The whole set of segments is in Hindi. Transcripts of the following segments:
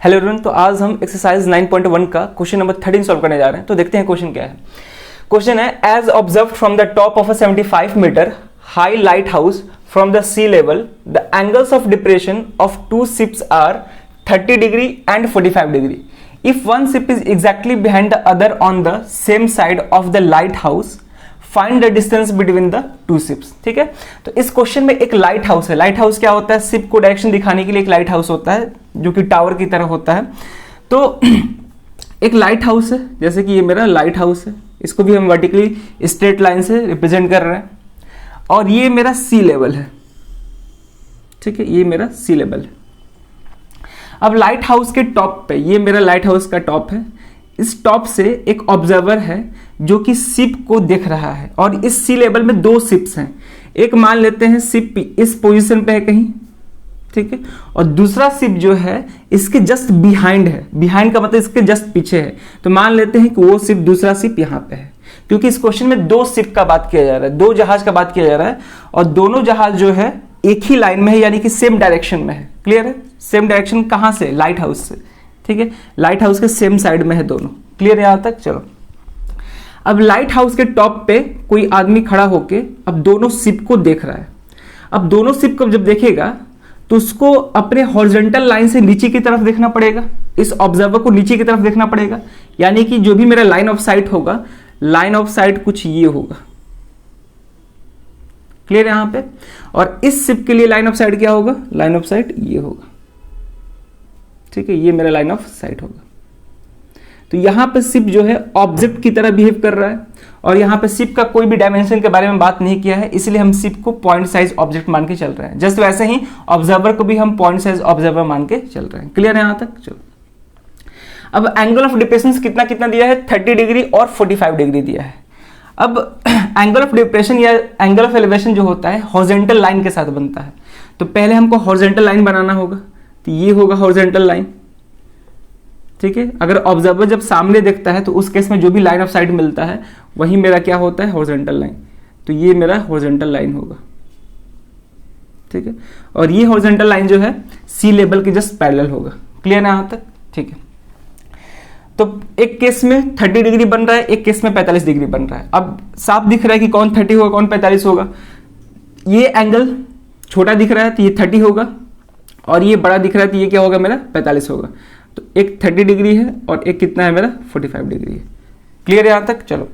हेलो एवरीवन, तो आज हम एक्सरसाइज 9.1 का क्वेश्चन नंबर 13 सॉल्व करने जा रहे हैं। तो देखते हैं क्वेश्चन क्या है। क्वेश्चन है, as observe from the top of a 75 metre high lighthouse from the sea level the angles of depression of two ships are 30 degree and 45 degree. If one ship is exactly behind the other on the same side of the lighthouse, find the distance between the two ships. ठीक है, तो इस क्वेश्चन में एक लाइट हाउस है। लाइट हाउस क्या होता है? शिप को डायरेक्शन दिखाने के लिए एक लाइट हाउस होता है जो कि टावर की तरह होता है। तो एक लाइट हाउस है, जैसे कि ये मेरा लाइट हाउस है, इसको भी हम वर्टिकली स्ट्रेट लाइन से रिप्रेजेंट कर रहे हैं। और ये मेरा सी लेवल है। ठीक है, ये मेरा सी लेवल है। अब लाइट हाउस के टॉप पे, ये मेरा लाइट हाउस का टॉप है, इस टॉप से एक ऑब्जर्वर है जो कि शिप को देख रहा है। और इस सी लेवल में दो शिप्स हैं। एक मान लेते हैं शिप इस पोजीशन पे है कहीं, ठीक है, और दूसरा शिप जो है इसके जस्ट बिहाइंड है। बिहाइंड का मतलब इसके जस्ट पीछे है। तो मान लेते हैं कि वो शिप, दूसरा शिप यहाँ पे है, क्योंकि इस क्वेश्चन में दो शिप का बात किया जा रहा है, दो जहाज का बात किया जा रहा है। और दोनों जहाज जो है एक ही लाइन में है, यानी कि सेम डायरेक्शन में है। क्लियर है? सेम डायरेक्शन कहां से? लाइट हाउस से। ठीक है, लाइट हाउस के सेम साइड में है दोनों। क्लियर है यहां तक? चलो, अब लाइट हाउस के टॉप पे कोई आदमी खड़ा होके अब दोनों शिप को देख रहा है। अब दोनों शिप को जब देखेगा तो उसको अपने हॉरिजॉन्टल लाइन से नीचे की तरफ देखना पड़ेगा। इस ऑब्जर्वर को नीचे की तरफ देखना पड़ेगा, यानी कि जो भी मेरा लाइन ऑफ साइट होगा, लाइन ऑफ साइट कुछ ये होगा। क्लियर है यहां पे? और इस शिप के लिए लाइन ऑफ साइट क्या होगा? लाइन ऑफ साइट ये होगा। ठीक है, ये मेरा लाइन ऑफ साइट होगा। तो यहां पे शिप जो है ऑब्जेक्ट की तरह बिहेव कर रहा है, और यहां पे शिप का कोई भी डायमेंशन के बारे में बात नहीं किया है, इसलिए हम शिप को पॉइंट साइज ऑब्जेक्ट मान के चल रहे हैं। जस्ट वैसे ही ऑब्जर्वर को भी हम पॉइंट साइज ऑब्जर्वर मान के चल रहे हैं। क्लियर है यहां तक? चलो, अब एंगल ऑफ डिप्रेशन कितना कितना दिया है? 30 डिग्री और 45 डिग्री दिया है। अब एंगल ऑफ डिप्रेशन या एंगल ऑफ एलिवेशन जो होता है हॉरिजॉन्टल लाइन के साथ बनता है। तो पहले हमको हॉरिजॉन्टल लाइन बनाना होगा, तो ये होगा हॉरिजॉन्टल लाइन। ठीक है, अगर ऑब्जर्वर जब सामने देखता है तो उस केस में जो भी लाइन ऑफ साइट मिलता है वही मेरा क्या होता है? Horizontal line. तो ये मेरा हॉरिजॉन्टल लाइन होगा। ठीक है, और ये हॉरिजॉन्टल लाइन जो है सी लेवल के जस्ट पैरेलल होगा। क्लियर है यहां तक? ठीक है, तो एक केस में 30 डिग्री बन रहा है, एक केस में 45 डिग्री बन रहा है। अब साफ दिख रहा है कि कौन 30 होगा कौन 45 होगा। ये एंगल छोटा दिख रहा है तो ये 30 होगा, और ये बड़ा दिख रहा है तो ये क्या होगा? मेरा 45 होगा। तो एक 30 डिग्री है और एक कितना है? मेरा 45 डिग्री है। क्लियर है यहां तक? चलो,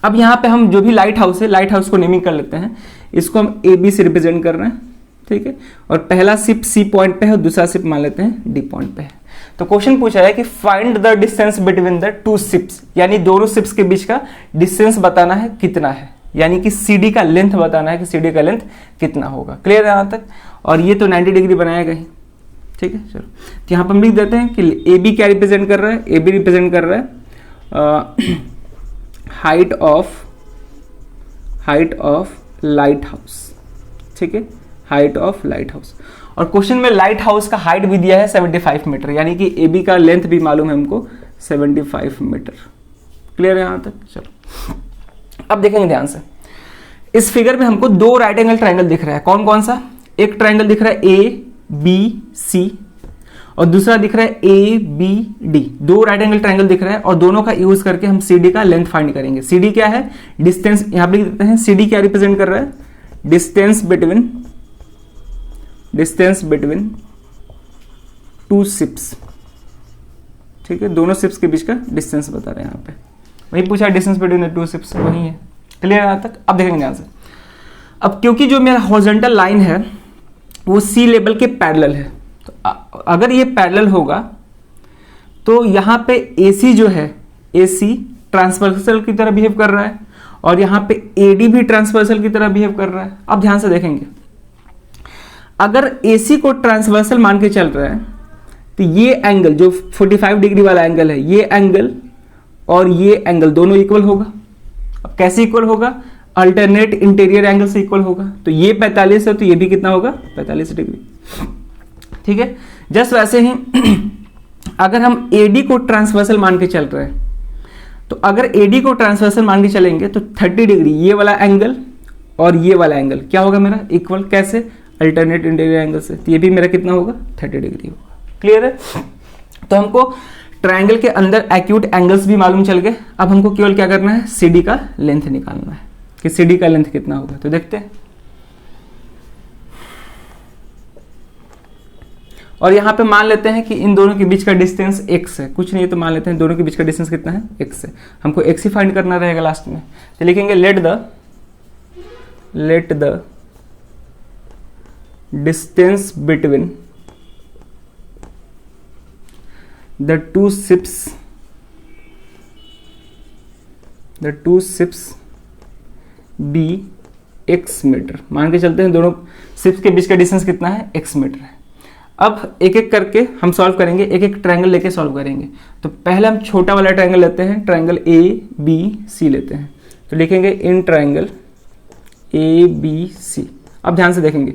अब यहां पे हम जो भी लाइट हाउस है, लाइट हाउस को नेमिंग कर लेते हैं। इसको हम ए बी से रिप्रेजेंट कर रहे हैं। ठीक है, और पहला शिप सी पॉइंट पे है और दूसरा शिप मान लेते हैं डी पॉइंट पे है। तो क्वेश्चन पूछा है कि find the distance between the two ships, यानी दोनों शिप्स के बीच का डिस्टेंस बताना है कितना है, यानी कि सीडी का लेंथ बताना है कि सीडी का लेंथ कितना होगा। क्लियर है यहां तक? और ये तो 90 डिग्री बनाएगा ही। ठीक है, चलो, तो यहां पर हम लिख देते हैं कि ए बी क्या रिप्रेजेंट कर रहा है? ए बी रिप्रेजेंट कर रहा है हाइट ऑफ लाइट हाउस। ठीक है, हाइट ऑफ लाइट हाउस। और क्वेश्चन में लाइट हाउस का हाइट भी दिया है 75 मीटर, यानी कि ए बी का लेंथ भी मालूम है हमको 75 मीटर। क्लियर है यहां तक? चलो, अब देखेंगे ध्यान से। इस फिगर में हमको दो राइट एंगल ट्रायंगल दिख रहा है। कौन कौन सा? एक ट्रायंगल दिख रहा है ए बी सी, और दूसरा दिख रहा है ए बी डी। दो राइट एंगल ट्रायंगल दिख रहा है, और दोनों का यूज करके हम सी डी का लेंथ फाइंड करेंगे। सी डी क्या है? डिस्टेंस। यहां पे लिख देते हैं सी डी क्या रिप्रेजेंट कर रहा है? Distance between two ships. ठीक है, दोनों शिप्स के बीच का डिस्टेंस बता रहे हैं। यहां पे वही पूछा, डिस्टेंस बिटवीन टू शिप्स वही है। क्लियर है यहां तक? अब देखेंगे ध्यान से। अब क्योंकि जो मेरा हॉरिजॉन्टल लाइन है वो सी लेवल के पैरेलल है, तो अगर ये पैरेलल होगा तो यहां पे AC जो है, AC ट्रांसवर्सल की तरह बिहेव कर रहा है, और यहां पे AD भी ट्रांसवर्सल की तरह बिहेव कर रहा है। अब ध्यान से देखेंगे, अगर AC को ट्रांसवर्सल मान के चल रहा है तो ये एंगल जो 45 डिग्री वाला एंगल है, ये एंगल और ये एंगल दोनों इक्वल होगा। अब कैसे इक्वल होगा? अल्टरनेट इंटीरियर एंगल से इक्वल होगा। तो ये 45 है तो ये भी कितना होगा? 45 डिग्री। ठीक है, जस्ट वैसे ही अगर हम AD को ट्रांसवर्सल मान के चल रहे हैं, तो अगर AD को ट्रांसवर्सल मान के चलेंगे तो 30 डिग्री ये वाला एंगल और ये वाला एंगल क्या होगा? मेरा इक्वल। कैसे? अल्टरनेट इंटीरियर एंगल से। तो ये भी मेरा कितना होगा? 30 डिग्री होगा। क्लियर है? तो हमको ट्रायंगल के अंदर एक्यूट एंगल्स भी मालूम चल गए। अब हमको केवल क्या करना है, CD का लेंथ निकालना है कि CD का लेंथ कितना होगा। तो देखते हैं, और यहाँ पे मान लेते हैं कि इन दोनों के बीच का डिस्टेंस x है, कुछ नहीं है तो मान लेते हैं दोनों के बीच का डिस्टेंस कितना है, x है। हमको x ही फाइंड करना रहेगा लास्ट में। तो लिखेंगे let the distance between the two ships be x metre. मान के चलते हैं दोनों शिप्स के बीच का डिस्टेंस कितना है, x मीटर है। अब एक एक करके हम सॉल्व करेंगे, एक एक ट्रायंगल लेके सॉल्व करेंगे। तो पहले हम छोटा वाला ट्रायंगल लेते हैं, ट्रायंगल ABC लेते हैं। तो लिखेंगे इन ट्रायंगल ABC। अब ध्यान से देखेंगे,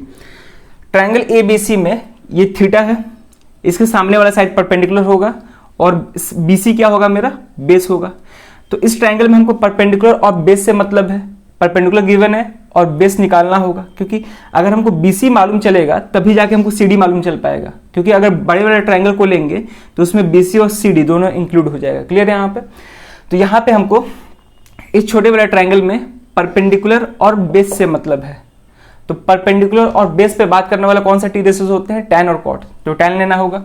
ट्रायंगल ABC में ये थीटा है, इसके सामने वाला साइड परपेंडिकुलर होगा और BC क्या होगा, मेरा बेस होगा। तो इस ट्रायंगल में हमको परपेंडिकुलर और बेस से मतलब है, परपेंडिकुलर गिवन है और बेस निकालना होगा, क्योंकि अगर हमको BC मालूम चलेगा तभी जाके हमको CD मालूम चल पाएगा। क्योंकि अगर बड़े बड़े ट्रायंगल को लेंगे तो उसमें BC और CD दोनों इंक्लूड हो जाएगा। क्लियर है यहाँ पे? तो यहाँ पे हमको इस छोटे बड़े ट्रायंगल में परपेंडिकुलर और बेस से मतलब है। तो परपेंडिकुलर और बेस पे बात करने वाला कौन सा टी रेशियोज होते हैं, tan और cot। तो tan लेना होगा,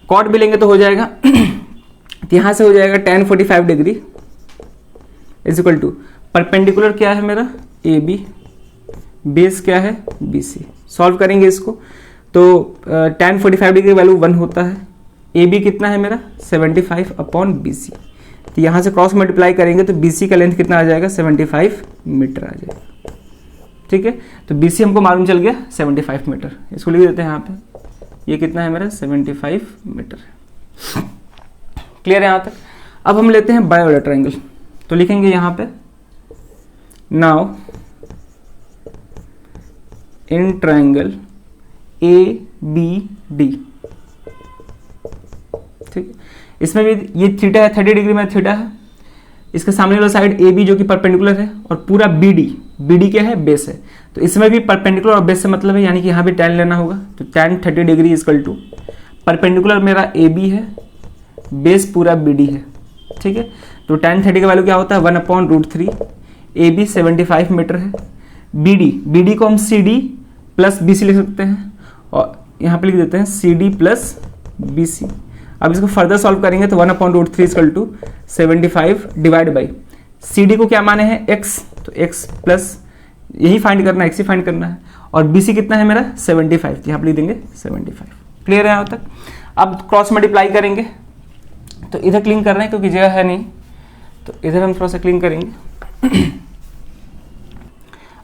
cot भी लेंगे तो हो जाएगा तो यहाँ से हो जाएगा tan 45 degree is equal to perpendicular क्या है मेरा AB, बेस क्या है BC। सॉल्व करेंगे इसको तो tan 45 डिग्री वैल्यू 1 होता है, AB कितना है मेरा 75 अपॉन BC। तो यहाँ से क्रॉस मल्टीप्लाई करेंगे तो BC का लेंथ कितना आ जाएगा, 75 मीटर आ जाएगा। ठीक है, तो BC हमको मालूम चल गया 75 मीटर। इसको लिख देते हैं यहाँ पे, ये कितना है मेरा 75 मीटर। क्लियर है यहाँ तक? अब हम लेते हैं बड़ा वाला ट्रायंगल। तो लिखेंगे यहाँ पे नाउ इन ट्रायंगल ABD। ठीक है, इसमें भी ये थीटा है, 30 डिग्री में थीटा है, इसके सामने वाला साइड AB जो कि परपेंडिकुलर है और पूरा BD क्या है, बेस है। तो इसमें भी परपेंडिकुलर और बेस से मतलब है, यानी कि यहाँ भी tan लेना होगा। तो tan 30 degree equal to perpendicular मेरा AB है, बेस पूरा BD है। ठीक है, तो tan 30 का वैल्यू क्या होता है 1/√3। AB 75 मीटर है, BD को हम CD प्लस BC लिख सकते हैं और यहाँ पे लिख देते हैं CD प्लस BC। अब इसको फर्दर सॉल्व करेंगे तो 1/√3 equal to 75 divide by CD को क्या माने हैं x, तो x प्लस यही फाइंड करना है, x ही फाइंड करना है, और BC कितना है मेरा 75, यहाँ पे लिख देंगे 75। क्लियर है यहाँ तक? अब क्रॉस मल्टीप्लाई करेंगे तो इधर क्लीन कर रहे हैं क्योंकि जगह है नहीं, तो इधर हम थोड़ा सा क्लीन करेंगे।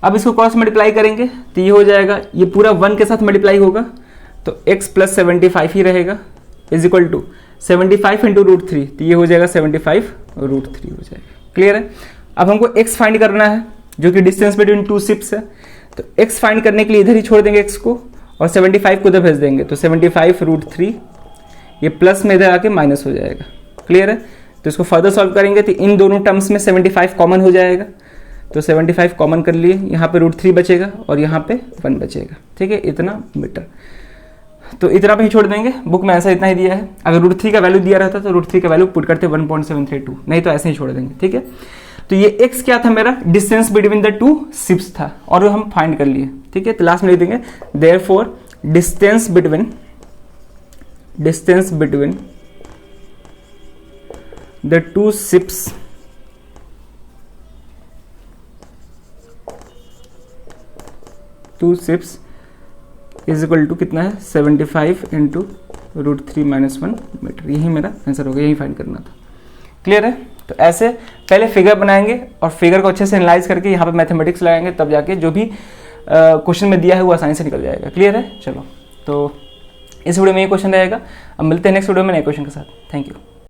अब इसको क्रॉस मल्टीप्लाई करेंगे तो ये हो जाएगा, ये पूरा 1 के साथ मल्टीप्लाई होगा तो x प्लस 75 ही रहेगा इज इक्वल टू 75 इंटू √3, तो ये हो जाएगा 75 √3 हो जाएगा। क्लियर है? अब हमको x फाइंड करना है जो कि डिस्टेंस बिटवीन टू शिप्स है। तो x फाइंड करने के लिए इधर ही छोड़ देंगे x को और 75 को उधर भेज देंगे, तो 75 √3 ये प्लस में इधर आके माइनस हो जाएगा। क्लियर है? तो इसको फर्दर सॉल्व करेंगे तो इन दोनों टर्म्स में 75 कॉमन हो जाएगा, तो 75 कॉमन कर लिए, यहाँ पे √3 बचेगा और यहाँ पे 1 बचेगा। ठीक है, इतना मीटर। तो इतना पे ही छोड़ देंगे, बुक में ऐसा इतना ही दिया है। अगर √3 का वैल्यू दिया रहता तो √3 का वैल्यू पुट करते 1.732, नहीं तो ऐसे ही छोड़ देंगे। ठीक है, तो ये x क्या था मेरा, distance between the two ships था और वो हम फाइंड कर लिए। ठीक है, तो लास्ट में लिख देंगे therefore distance between the two ships is equal to कितना है 75 इंटू √3 - 1 मीटर। यही मेरा आंसर होगा, यही फाइंड करना था। क्लियर है? तो ऐसे पहले फिगर बनाएंगे और फिगर को अच्छे से एनालाइज करके यहाँ पे मैथमेटिक्स लगाएंगे, तब जाके जो भी क्वेश्चन में दिया है वो आसानी से निकल जाएगा। क्लियर है? चलो, तो इस वीडियो में ये क्वेश्चन रहेगा। अब मिलते हैं नेक्स्ट वीडियो में नए क्वेश्चन के साथ। Thank you.